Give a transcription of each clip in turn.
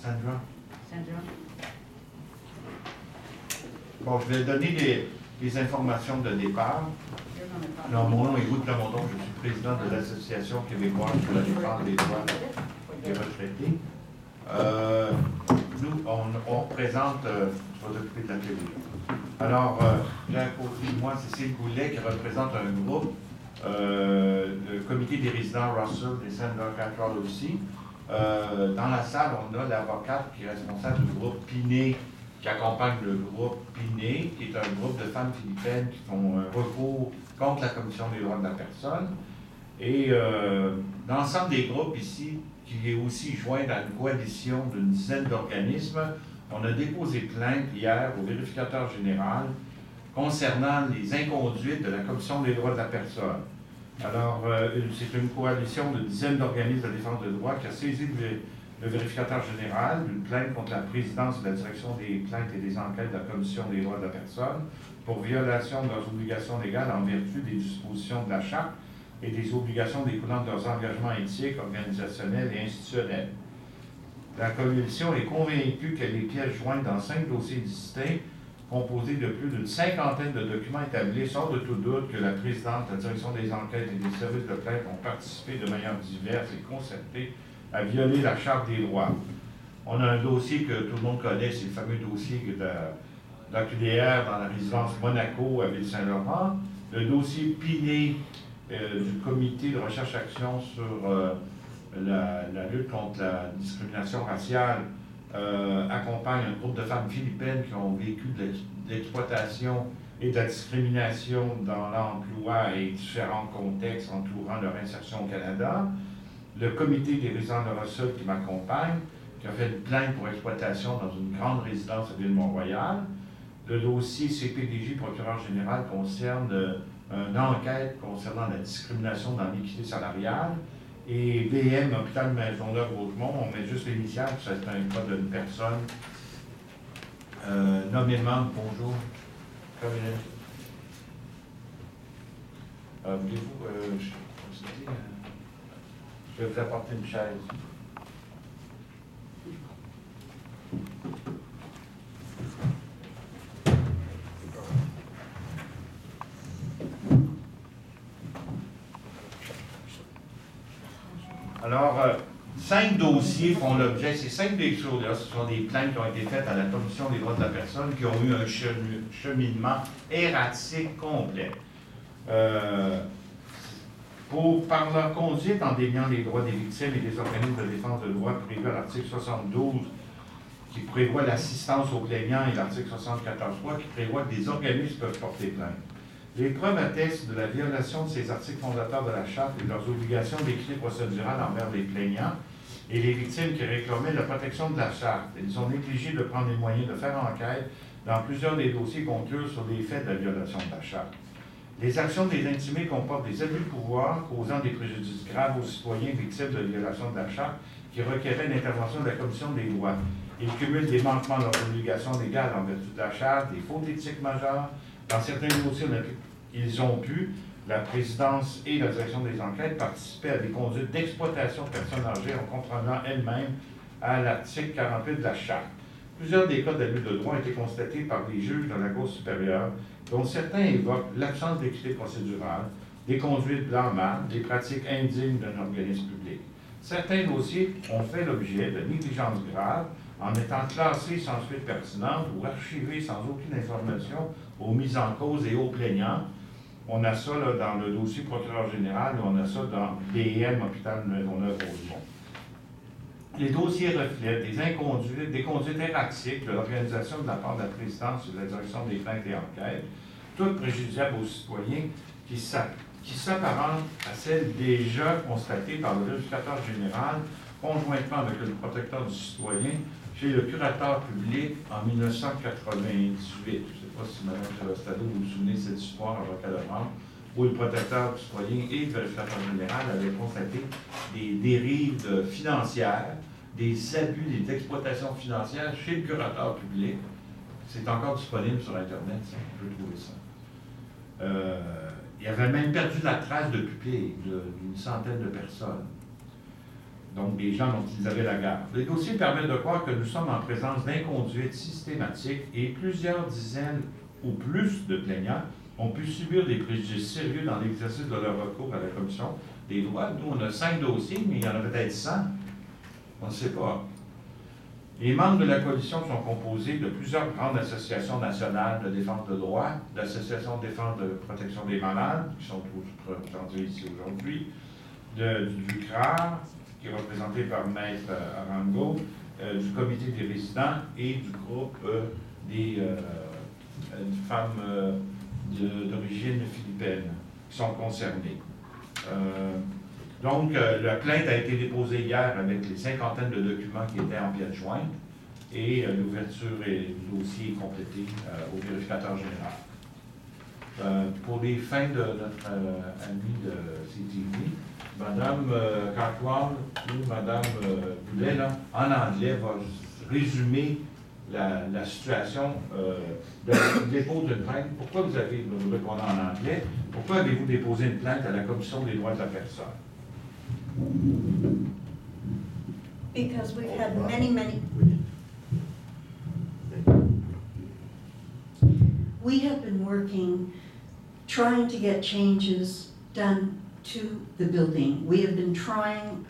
Sandra? Sandra? Bon, je vais donner les informations de départ. Alors, mon nom est Louis Plamondon, je suis président de l'Association québécoise pour la défense des droits des retraités. Nous, on représente, je vais t'occuper de la télé. Alors, j'ai à côté de moi Cécile Goulet qui représente un groupe, le comité des résidents Russell et Sandra Cattrall aussi. Dans la salle, on a l'avocate qui est responsable du groupe Pinet, qui accompagne le groupe Pinet, qui est un groupe de femmes philippines qui font un recours contre la Commission des droits de la personne. Et l'ensemble des groupes ici, qui est aussi joint dans une coalition d'une dizaine d'organismes, on a déposé plainte hier au vérificateur général concernant les inconduites de la Commission des droits de la personne. Alors, c'est une coalition de dizaines d'organismes de défense de droits qui a saisi le vérificateur général d'une plainte contre la présidence de la direction des plaintes et des enquêtes de la Commission des droits de la personne pour violation de leurs obligations légales en vertu des dispositions de la Charte et des obligations découlant de leurs engagements éthiques, organisationnels et institutionnels. La Commission est convaincue que les pièces jointes dans 5 dossiers distincts, composés de plus d'une cinquantaine de documents établis, sort de tout doute que la présidente, la direction des enquêtes et des services de plainte ont participé de manière diverse et concertée à violer la Charte des droits. On a un dossier que tout le monde connaît, c'est le fameux dossier de l'AQDR dans la résidence Monaco à Ville-Saint-Laurent, le dossier Pinet du comité de recherche-action sur la lutte contre la discrimination raciale accompagne un groupe de femmes philippines qui ont vécu de l'exploitation et de la discrimination dans l'emploi et différents contextes entourant leur insertion au Canada. Le comité des résidents de Russell qui m'accompagne, qui a fait une plainte pour exploitation dans une grande résidence à Ville-Mont-Royal. Le dossier CPDJ, procureur général, concerne une enquête concernant la discrimination dans l'équité salariale. Et BM, Hôpital Maisonneuve-Rosemont, on met juste l'initiale, c'est un cas d'une personne nommément, bonjour, voulez-vous, je vais vous apporter une chaise. Alors, 5 dossiers font l'objet, ces 5 dossiers-là, ce sont des plaintes qui ont été faites à la Commission des droits de la personne, qui ont eu un cheminement erratique complet. Par leur conduite en déviant les droits des victimes et des organismes de défense de droits prévus à l'article 72, qui prévoit l'assistance aux plaignants, et l'article 74.3, qui prévoit que des organismes peuvent porter plainte. Les preuves attestent de la violation de ces articles fondateurs de la Charte et de leurs obligations d'équité procédurale envers les plaignants et les victimes qui réclamaient la protection de la Charte. Ils ont négligé de prendre les moyens de faire enquête dans plusieurs des dossiers conclus sur les faits de la violation de la Charte. Les actions des intimés comportent des abus de pouvoir causant des préjudices graves aux citoyens victimes de violation de la Charte qui requéraient l'intervention de la Commission des droits. Ils cumulent des manquements à leurs obligations légales en vertu de la Charte, des fautes éthiques majeures. Dans certains dossiers, ils ont pu, la présidence et la direction des enquêtes, participer à des conduites d'exploitation de personnes âgées en contravenant elles-mêmes à l'article 48 de la Charte. Plusieurs des cas d'abus de droit ont été constatés par des juges de la Cour supérieure, dont certains évoquent l'absence d'équité procédurale, des conduites blâmables, des pratiques indignes d'un organisme public. Certains dossiers ont fait l'objet de négligences graves en étant classés sans suite pertinente ou archivés sans aucune information aux mises en cause et aux plaignants. On a ça là, dans le dossier procureur général, et on a ça dans BM, Hôpital Maisonneuve-Rosemont. Les dossiers reflètent des conduites erratiques de l'organisation de la part de la présidence et de la direction des plaintes et enquêtes, toutes préjudiciables aux citoyens qui s'apparentent à celles déjà constatées par le vérificateur général, conjointement avec le protecteur du citoyen, chez le curateur public en 1998. Je ne sais pas si Mme Chalostado vous vous souvenez de cette histoire, avocat de France, où le protecteur du citoyen et le vérificateur général avaient constaté des dérives financières, des abus, des exploitations financières chez le curateur public. C'est encore disponible sur Internet, si on peut trouver ça. Il avait même perdu la trace de pupille d'une centaine de personnes. donc des gens dont ils avaient la garde. Les dossiers permettent de croire que nous sommes en présence d'inconduites systématiques et plusieurs dizaines ou plus de plaignants ont pu subir des préjudices sérieux dans l'exercice de leur recours à la Commission des droits. Nous, on a 5 dossiers, mais il y en a peut-être 100. On ne sait pas. Les membres de la coalition sont composés de plusieurs grandes associations nationales de défense de droits, l'association de défense de protection des malades, qui sont tous représentés ici aujourd'hui, du CRAR, qui est représenté par Maître Arango, du comité des résidents et du groupe des femmes d'origine philippine qui sont concernées. Donc, la plainte a été déposée hier avec les cinquantaines de documents qui étaient en pièce jointe et l'ouverture du dossier est complétée au vérificateur général. Pour les fins de notre ami de CTV, Mme Cartwell ou Mme Boulet, là, en anglais, va résumer la situation de dépôt d'une plainte. Pourquoi vous avez répondu en anglais? Pourquoi avez-vous déposé une plainte à la Commission des droits de la personne? Because we've had many, we have been working, trying to get changes done to the building. We have been trying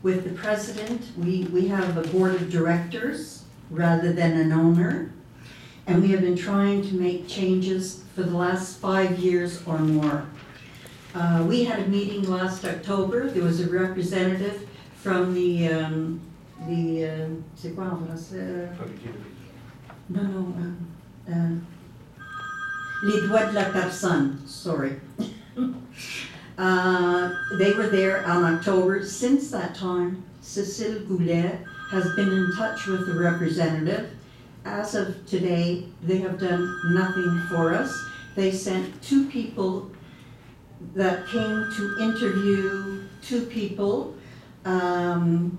with the president. We have a board of directors rather than an owner. And we have been trying to make changes for the last 5 years or more. We had a meeting last October. There was a representative from c'est quoi en français? Les droits de la personne, sorry. They were there on October. Since that time, Cécile Goulet has been in touch with the representative. As of today, they have done nothing for us. They sent 2 people that came to interview 2 people, and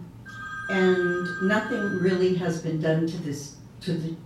nothing really has been done to this date.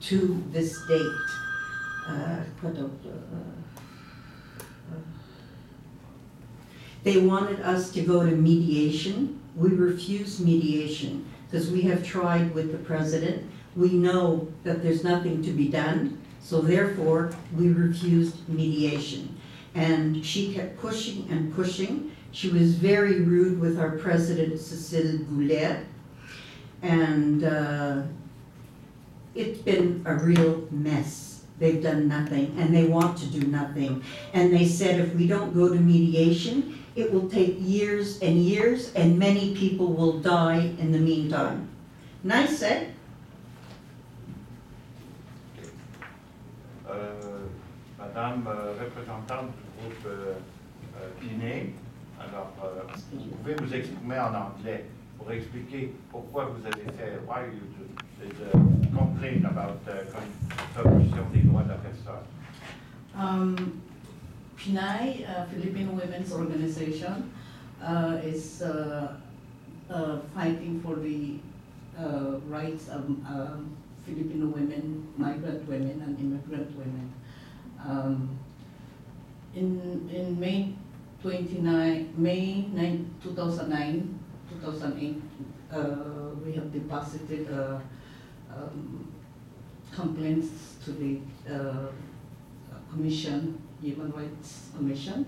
They wanted us to go to mediation. We refused mediation because we have tried with the president. We know that there's nothing to be done, so therefore we refused mediation. And she kept pushing and pushing. She was very rude with our president, Cécile Goulet, and it's been a real mess. They've done nothing, and they want to do nothing. And they said if we don't go to mediation, it will take years and years, and many people will die in the meantime. Nice, eh? Madame représentante du groupe Pinet, alors vous pouvez vous exprimer en anglais pour expliquer pourquoi vous avez fait, why you did complain about the Commission des droits de la personne. PNAI, Filipino Women's Organization, is fighting for the rights of Filipino women, migrant women, and immigrant women. In May 9, 2008, we have deposited complaints to the Commission, Human Rights Commission,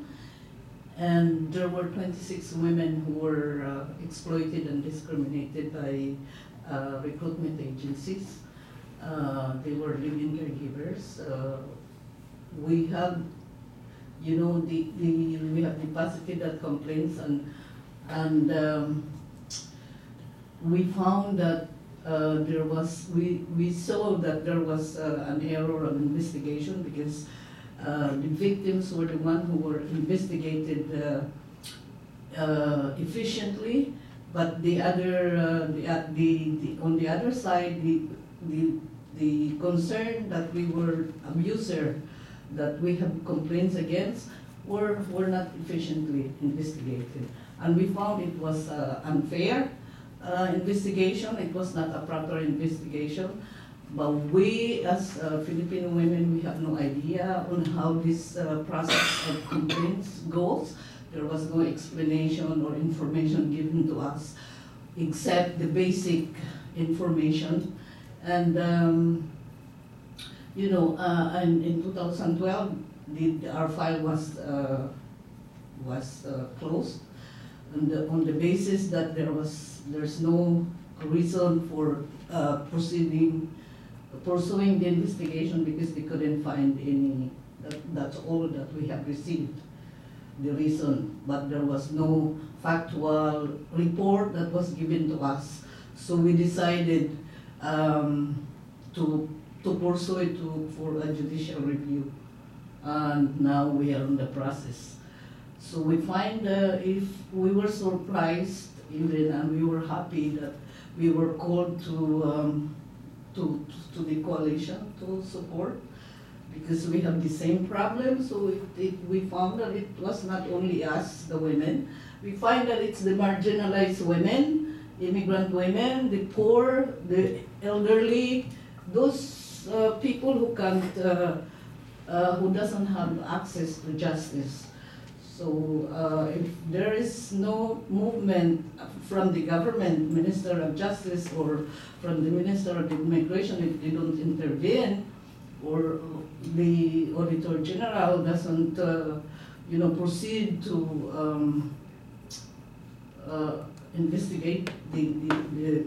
and there were 26 women who were exploited and discriminated by recruitment agencies. They were living caregivers. We have, we have deposited that complaints, and we found that we saw that there was an error of investigation because the victims were the ones who were investigated efficiently, but on the other side, the concern that we were abuser that we have complaints against were not efficiently investigated, and we found it was unfair investigation. It was not a proper investigation. But we, as Filipino women, we have no idea on how this process of complaints goes. There was no explanation or information given to us. except the basic information. And, and in 2012, our file was closed on the basis that there's no reason for pursuing the investigation because they couldn't find any. That's all that we have received, the reason, but there was no factual report that was given to us. So we decided to pursue it for a judicial review, and now we are in the process. So we find if we were surprised even, and we were happy that we were called to the coalition to support, because we have the same problem. So we found that it was not only us, the women. We find that it's the marginalized women, immigrant women, the poor, the elderly, those people who can't, who doesn't have access to justice. So if there is no movement from the government, Minister of Justice, or from the Minister of Immigration, if they don't intervene, or the Auditor General doesn't, proceed to investigate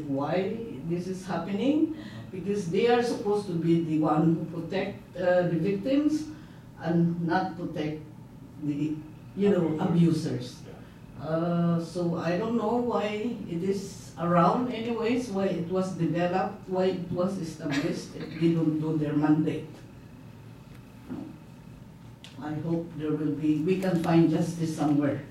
why this is happening, because they are supposed to be the one who protect the victims and not protect the abusers. So I don't know why it is around anyways, why it was developed, why it was established, if they don't do their mandate. I hope we can find justice somewhere.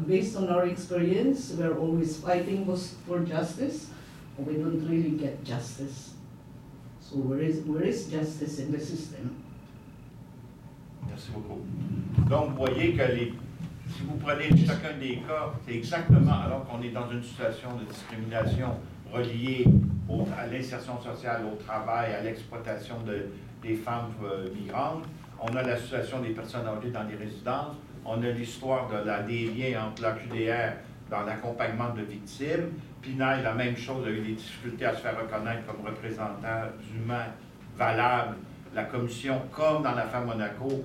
Based on our experience, we're always fighting for justice, but we don't really get justice. So where is justice in the system? Merci beaucoup. Donc, vous voyez que si vous prenez chacun des cas, c'est exactement, alors qu'on est dans une situation de discrimination reliée à l'insertion sociale, au travail, à l'exploitation des femmes migrantes. On a la situation des personnes âgées dans les résidences. On a l'histoire des liens entre la QDR dans l'accompagnement de victimes. Pinay, la même chose, a eu des difficultés à se faire reconnaître comme représentant humain valable. La commission, comme dans l'affaire Monaco,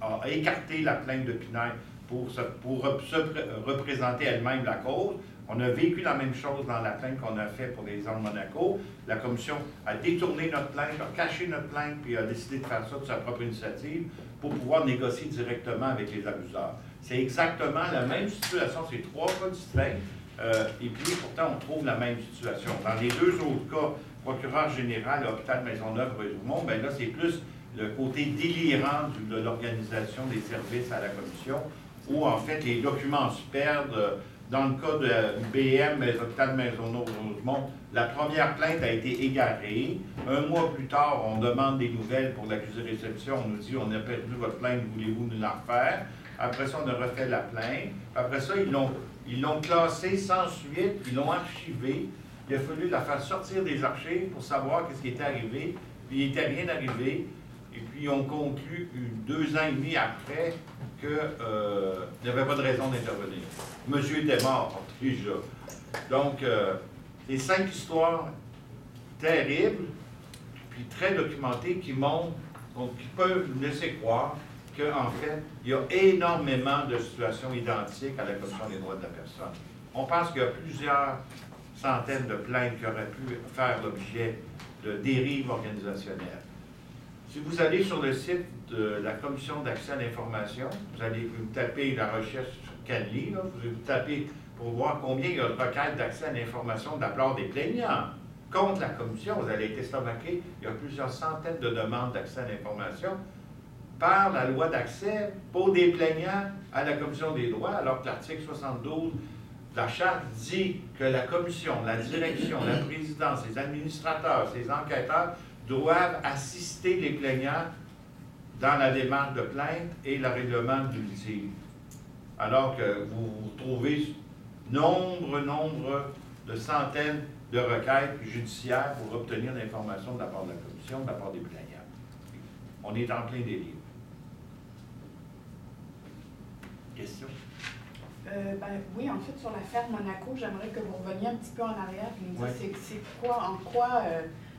a écarté la plainte de Pinay pour se représenter elle-même la cause. On a vécu la même chose dans la plainte qu'on a faite pour les gens de Monaco. La commission a détourné notre plainte, a caché notre plainte, puis a décidé de faire ça de sa propre initiative pour pouvoir négocier directement avec les abuseurs. C'est exactement la même situation, c'est 3 cas distincts, et puis pourtant on trouve la même situation. Dans les 2 autres cas, procureur général, hôpital Maisonneuve, Rosemont, bien là c'est plus le côté délirant de l'organisation des services à la commission, où en fait les documents se perdent. Dans le cas de BM, hôpital Maisonneuve-Rosemont, la première plainte a été égarée. 1 mois plus tard, on demande des nouvelles pour l'accusé-réception. On nous dit, on a perdu votre plainte, voulez-vous nous la refaire? Après ça, on a refait la plainte. Après ça, ils l'ont classée sans suite, ils l'ont archivée. Il a fallu la faire sortir des archives pour savoir ce qui était arrivé. Puis il n'était rien arrivé. Et puis on conclut 2 ans et demi après qu'il n'y avait pas de raison d'intervenir. Monsieur était mort déjà. Donc, c'est 5 histoires terribles, puis très documentées, qui montrent, qui peuvent nous laisser croire qu'en fait, il y a énormément de situations identiques à la Commission des droits de la personne. On pense qu'il y a plusieurs centaines de plaintes qui auraient pu faire l'objet de dérives organisationnelles. Si vous allez sur le site de la Commission d'accès à l'information, vous allez vous taper la recherche Canly, vous allez vous taper pour voir combien il y a de requêtes d'accès à l'information de la part des plaignants contre la Commission. Vous allez être estomaqué, il y a plusieurs centaines de demandes d'accès à l'information par la loi d'accès pour des plaignants à la Commission des droits, alors que l'article 72 de la Charte dit que la Commission, la direction, la présidence, les administrateurs, les enquêteurs doivent assister les plaignants dans la démarche de plainte et le règlement du litige. Alors que vous trouvez nombre de centaines de requêtes judiciaires pour obtenir l'information de la part de la Commission, de la part des plaignants. On est en plein délire. Question? Oui, en fait, sur l'affaire Monaco, j'aimerais que vous reveniez un petit peu en arrière et nous Ouais. disiez c'est quoi, en quoi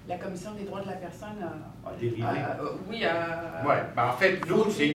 la Commission des droits de la personne Dérivé. oui, Ouais, ben en fait, nous, c'est